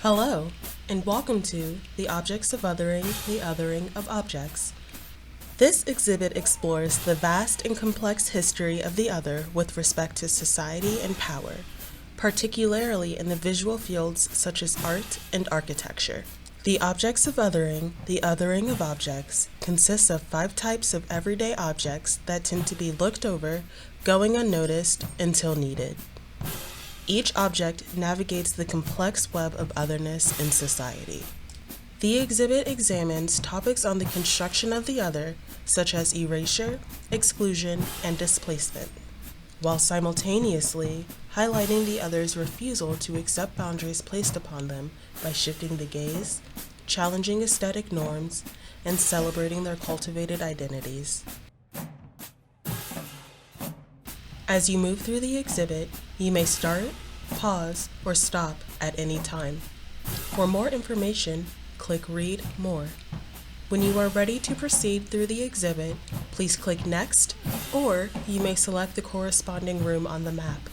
Hello, and welcome to The Objects of Othering, the Othering of Objects. This exhibit explores the vast and complex history of the other with respect to society and power, particularly in the visual fields such as art and architecture. The Objects of Othering, the Othering of Objects, consists of 5 types of everyday objects that tend to be looked over, going unnoticed until needed. Each object navigates the complex web of otherness in society. The exhibit examines topics on the construction of the other, such as erasure, exclusion, and displacement, while simultaneously highlighting the other's refusal to accept boundaries placed upon them by shifting the gaze, challenging aesthetic norms, and celebrating their cultivated identities. As you move through the exhibit, you may start, pause, or stop at any time. For more information, click Read More. When you are ready to proceed through the exhibit, please click Next, or you may select the corresponding room on the map.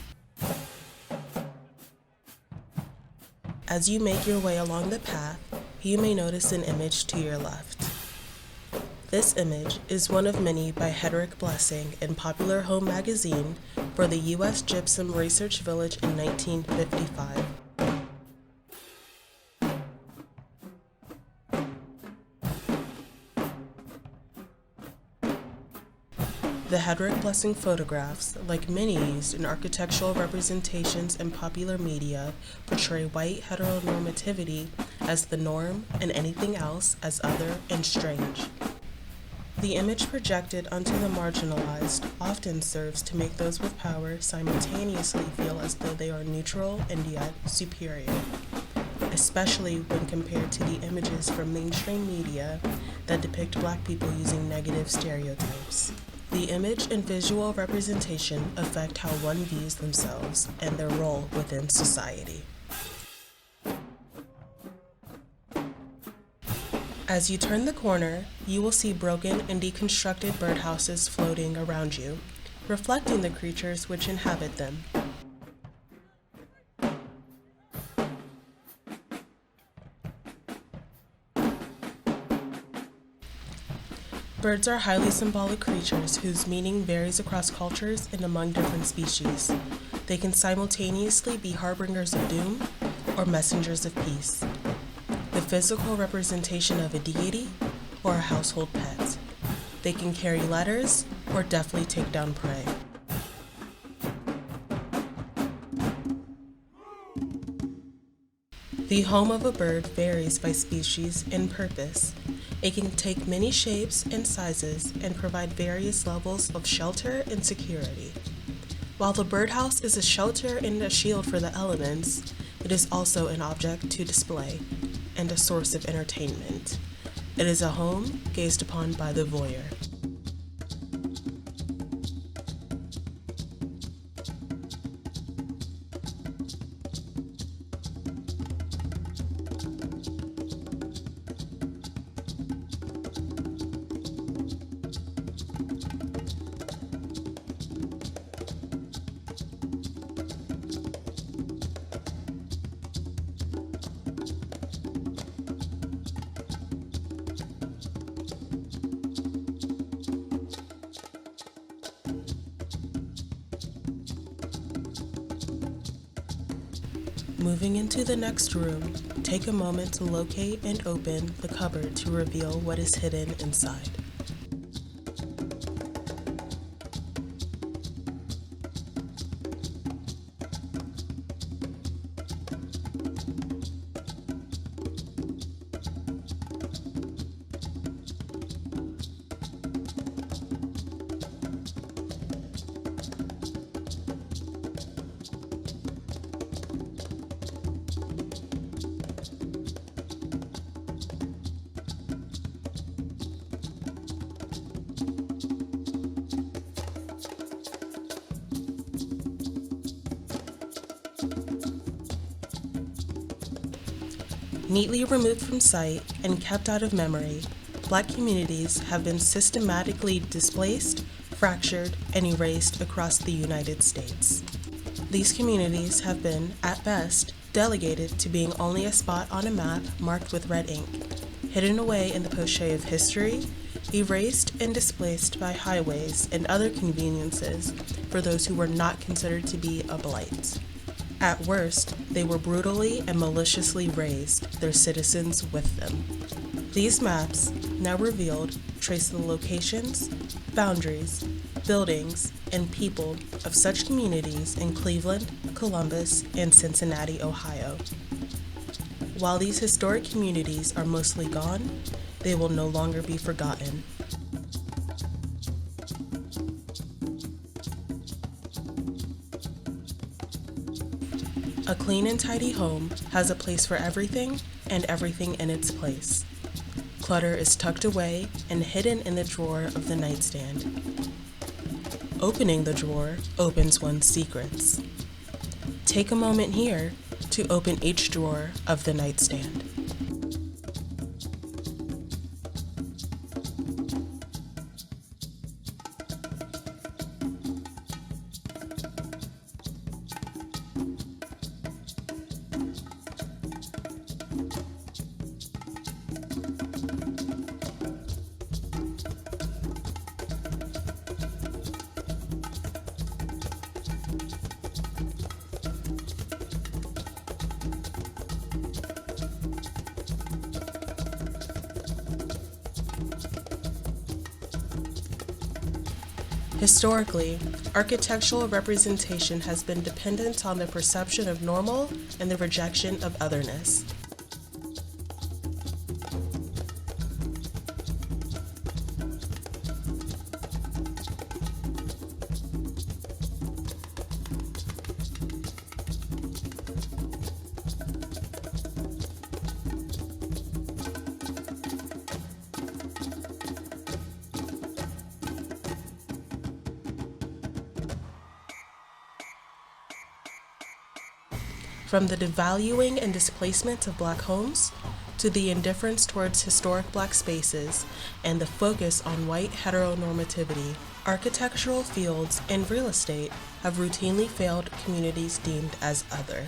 As you make your way along the path, you may notice an image to your left. This image is one of many by Hedrick Blessing in Popular Home magazine for the U.S. Gypsum Research Village in 1955. The Hedrick Blessing photographs, like many used in architectural representations and popular media, portray white heteronormativity as the norm and anything else as other and strange. The image projected onto the marginalized often serves to make those with power simultaneously feel as though they are neutral and yet superior, especially when compared to the images from mainstream media that depict Black people using negative stereotypes. The image and visual representation affect how one views themselves and their role within society. As you turn the corner, you will see broken and deconstructed birdhouses floating around you, reflecting the creatures which inhabit them. Birds are highly symbolic creatures whose meaning varies across cultures and among different species. They can simultaneously be harbingers of doom or messengers of peace, the physical representation of a deity or a household pet. They can carry letters or deftly take down prey. The home of a bird varies by species and purpose. It can take many shapes and sizes and provide various levels of shelter and security. While the birdhouse is a shelter and a shield for the elements, it is also an object to display and a source of entertainment. It is a home gazed upon by the voyeur. Moving into the next room, take a moment to locate and open the cupboard to reveal what is hidden inside. Neatly removed from sight and kept out of memory, Black communities have been systematically displaced, fractured, and erased across the United States. These communities have been, at best, delegated to being only a spot on a map marked with red ink, hidden away in the poche of history, erased and displaced by highways and other conveniences for those who were not considered to be a blight. At worst, they were brutally and maliciously razed, their citizens with them. These maps, now revealed, trace the locations, boundaries, buildings, and people of such communities in Cleveland, Columbus, and Cincinnati, Ohio. While these historic communities are mostly gone, they will no longer be forgotten. A clean and tidy home has a place for everything and everything in its place. Clutter is tucked away and hidden in the drawer of the nightstand. Opening the drawer opens one's secrets. Take a moment here to open each drawer of the nightstand. Historically, architectural representation has been dependent on the perception of normal and the rejection of otherness. From the devaluing and displacement of Black homes, to the indifference towards historic Black spaces, and the focus on white heteronormativity, architectural fields and real estate have routinely failed communities deemed as other.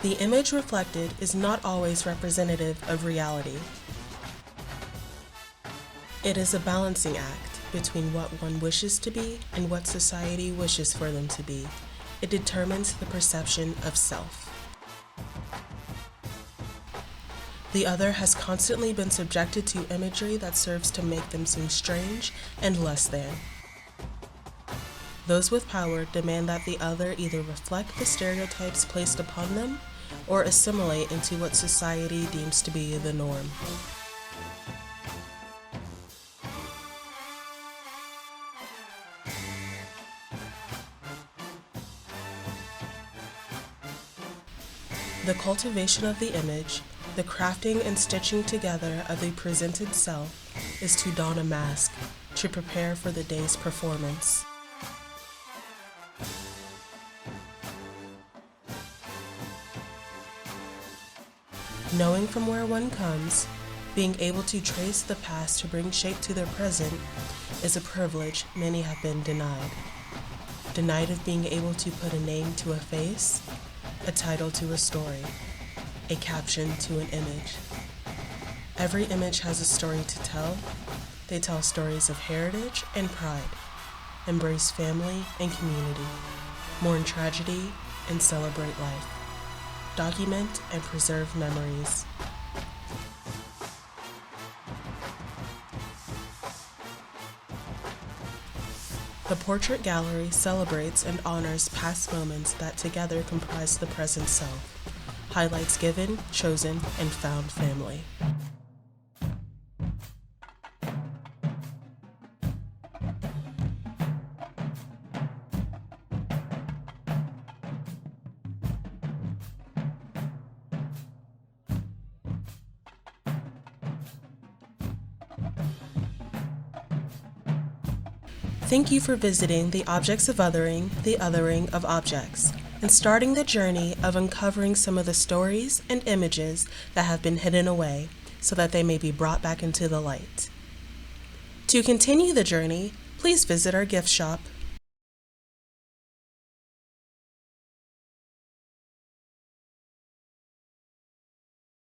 The image reflected is not always representative of reality. It is a balancing act between what one wishes to be and what society wishes for them to be. It determines the perception of self. The other has constantly been subjected to imagery that serves to make them seem strange and less than. Those with power demand that the other either reflect the stereotypes placed upon them or assimilate into what society deems to be the norm. The cultivation of the image, the crafting and stitching together of the presented self, is to don a mask, to prepare for the day's performance. Knowing from where one comes, being able to trace the past to bring shape to their present, is a privilege many have been denied. Denied of being able to put a name to a face, a title to a story, a caption to an image. Every image has a story to tell. They tell stories of heritage and pride, embrace family and community, mourn tragedy and celebrate life. Document and preserve memories. The portrait gallery celebrates and honors past moments that together comprise the present self, highlights given, chosen, and found family. Thank you for visiting the Objects of Othering, the Othering of Objects, and starting the journey of uncovering some of the stories and images that have been hidden away so that they may be brought back into the light. To continue the journey, please visit our gift shop